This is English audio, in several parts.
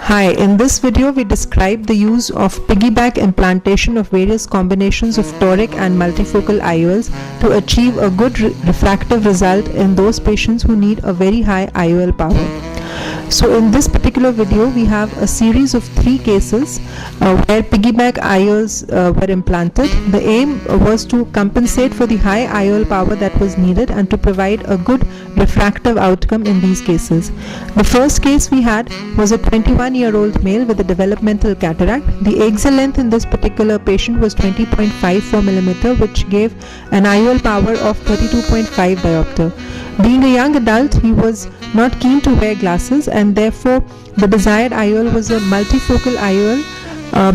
Hi, in this video we describe the use of piggyback implantation of various combinations of toric and multifocal IOLs to achieve a good refractive result in those patients who need a very high IOL power. So in this particular video we have a series of 3 cases where piggyback IOLs were implanted. The aim was to compensate for the high IOL power that was needed and to provide a good refractive outcome in these cases. The first case we had was a 21-year-old male with a developmental cataract. The axial length in this particular patient was 20.54 mm, which gave an IOL power of 32.5 diopter. Being a young adult, he was not keen to wear glasses, and therefore the desired IOL was a multifocal IOL,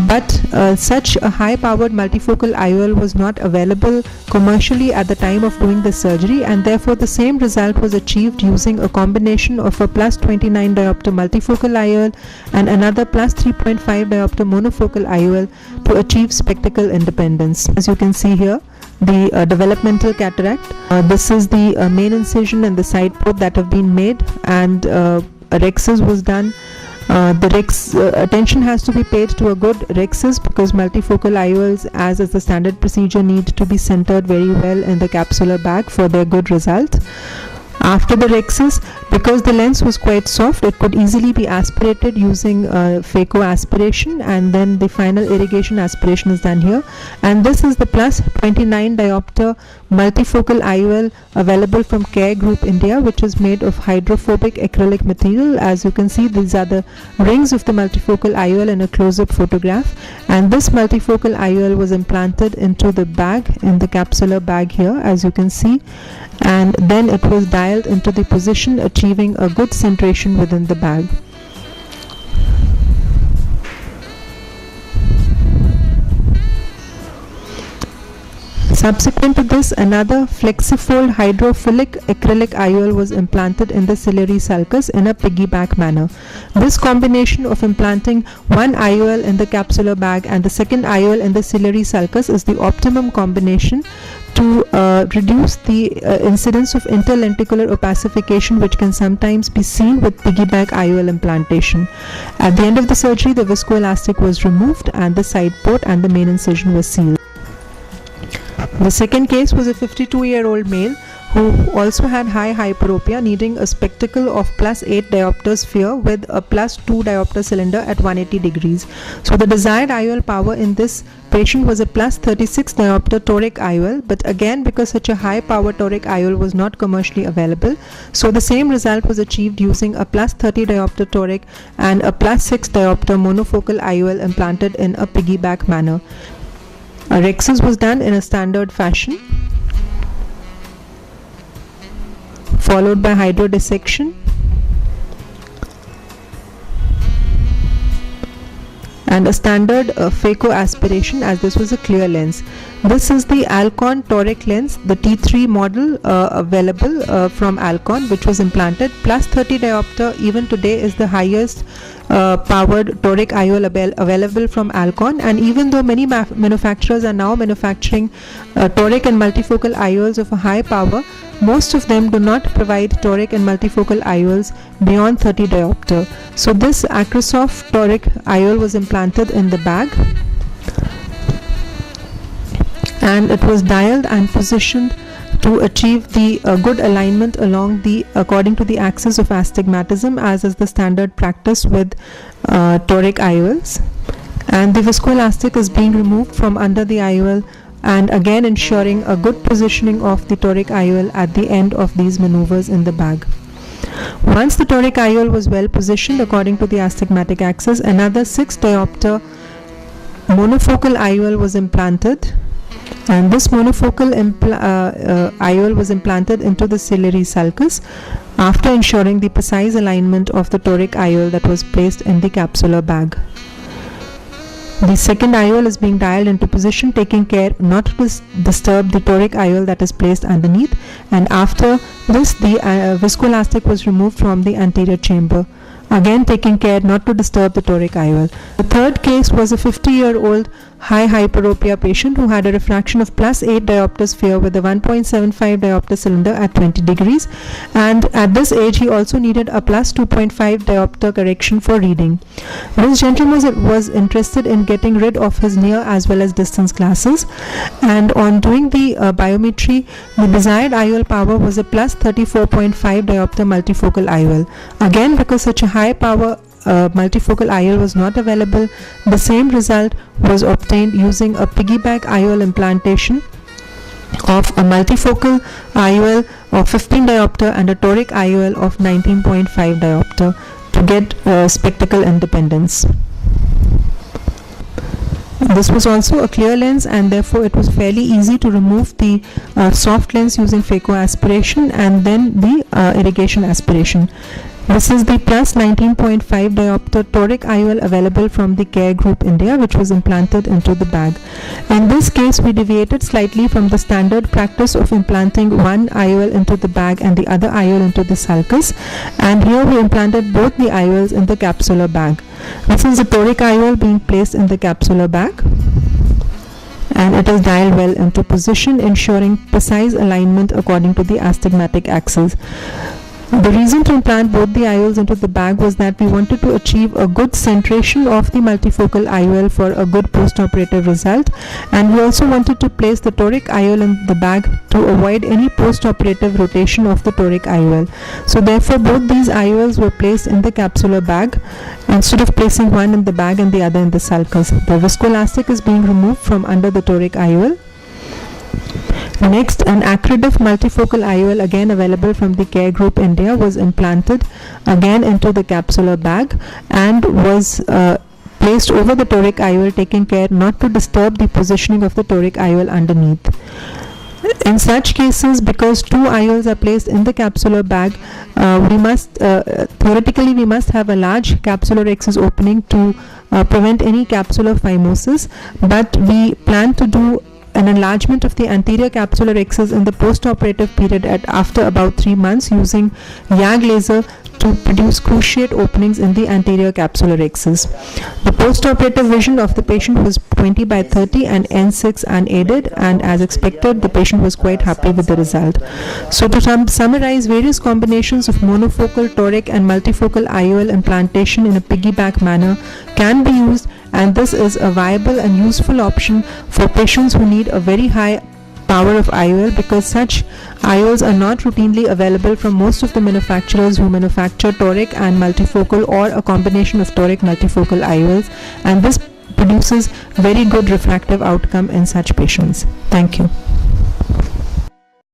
but such a high-powered multifocal IOL was not available commercially at the time of doing the surgery, and therefore the same result was achieved using a combination of a plus 29 diopter multifocal IOL and another plus 3.5 diopter monofocal IOL to achieve spectacle independence. As you can see here, the developmental cataract, this is the main incision and the side port that have been made, and a rhexis was done. Attention has to be paid to a good rhexis because multifocal IOLs, as is the standard procedure, need to be centered very well in the capsular bag for their good result. After the rhexis, because the lens was quite soft, it could easily be aspirated using phaco aspiration, and then the final irrigation aspiration is done here. And this is the plus 29 diopter multifocal IOL available from Care Group India, which is made of hydrophobic acrylic material. As you can see, these are the rings of the multifocal IOL in a close-up photograph, and this multifocal IOL was implanted into the bag, in the capsular bag here, as you can see, and then it was dialed into the position, achieving a good centration within the bag. Subsequent to this, another flexifold hydrophilic acrylic IOL was implanted in the ciliary sulcus in a piggyback manner. This combination of implanting one IOL in the capsular bag and the second IOL in the ciliary sulcus is the optimum combination to reduce the incidence of interlenticular opacification, which can sometimes be seen with piggyback IOL implantation. At the end of the surgery, the viscoelastic was removed and the side port and the main incision was sealed. The second case was a 52-year-old male who also had high hyperopia, needing a spectacle of plus 8 diopter sphere with a plus 2 diopter cylinder at 180 degrees. So the desired IOL power in this patient was a plus 36 diopter toric IOL, but again, because such a high power toric IOL was not commercially available, so the same result was achieved using a plus 30 diopter toric and a plus 6 diopter monofocal IOL implanted in a piggyback manner. A rhexis was done in a standard fashion, followed by hydrodissection and a standard phaco aspiration, as this was a clear lens. This is the Alcon toric lens, the T3 model available from Alcon, which was implanted. Plus 30 diopter even today is the highest powered toric IOL available from Alcon, and even though many manufacturers are now manufacturing toric and multifocal IOLs of a high power, most of them do not provide toric and multifocal IOLs beyond 30 diopter. So this Acrosoft toric IOL was implanted in the bag, and it was dialed and positioned to achieve the good alignment according to the axis of astigmatism, as is the standard practice with toric IOLs. And the viscoelastic is being removed from under the IOL, and again ensuring a good positioning of the toric IOL at the end of these maneuvers in the bag. Once the toric IOL was well positioned according to the astigmatic axis, another 6 diopter monofocal IOL was implanted, and this monofocal IOL was implanted into the ciliary sulcus after ensuring the precise alignment of the toric IOL that was placed in the capsular bag. The second IOL is being dialed into position, taking care not to disturb the toric IOL that is placed underneath, and after this the viscoelastic was removed from the anterior chamber. again taking care not to disturb the toric IOL. The third case was a 50-year-old high hyperopia patient who had a refraction of +8 diopter sphere with a 1.75 diopter cylinder at 20 degrees, and at this age he also needed a +2.5 diopter correction for reading. This gentleman was interested in getting rid of his near as well as distance glasses, and on doing the biometry, the desired IOL power was a +34.5 diopter multifocal IOL. Again, because such a high power multifocal IOL was not available, the same result was obtained using a piggyback IOL implantation of a multifocal IOL of 15 diopter and a toric IOL of 19.5 diopter to get spectacle independence. This was also a clear lens, and therefore it was fairly easy to remove the soft lens using phacoaspiration and then the irrigation aspiration. This is the +19.5 diopter toric IOL available from the Care Group India, which was implanted into the bag. In this case, we deviated slightly from the standard practice of implanting one IOL into the bag and the other IOL into the sulcus, and here we implanted both the IOLs in the capsular bag. This is the toric IOL being placed in the capsular bag, and it is dialed well into position, ensuring precise alignment according to the astigmatic axis. The reason to implant both the IOLs into the bag was that we wanted to achieve a good centration of the multifocal IOL for a good post-operative result, and we also wanted to place the toric IOL in the bag to avoid any post-operative rotation of the toric IOL. So therefore both these IOLs were placed in the capsular bag instead of placing one in the bag and the other in the sulcus. The viscoelastic is being removed from under the toric IOL. Next, an Acrydiff multifocal IOL, again available from the Care Group India, was implanted again into the capsular bag and was placed over the toric IOL, taking care not to disturb the positioning of the toric IOL underneath. In such cases, because two IOLs are placed in the capsular bag, we must theoretically we must have a large capsular excess opening to prevent any capsular phimosis, but we plan to do an enlargement of the anterior capsular excess in the post-operative period after about 3 months using YAG laser to produce cruciate openings in the anterior capsular excess. The post-operative vision of the patient was 20/30 and N6 unaided, and as expected the patient was quite happy with the result. So to summarize, various combinations of monofocal, toric and multifocal IOL implantation in a piggyback manner can be used, and this is a viable and useful option for patients who need a very high power of IOL, because such IOLs are not routinely available from most of the manufacturers who manufacture toric and multifocal or a combination of toric multifocal IOLs, and this produces very good refractive outcome in such patients. Thank you.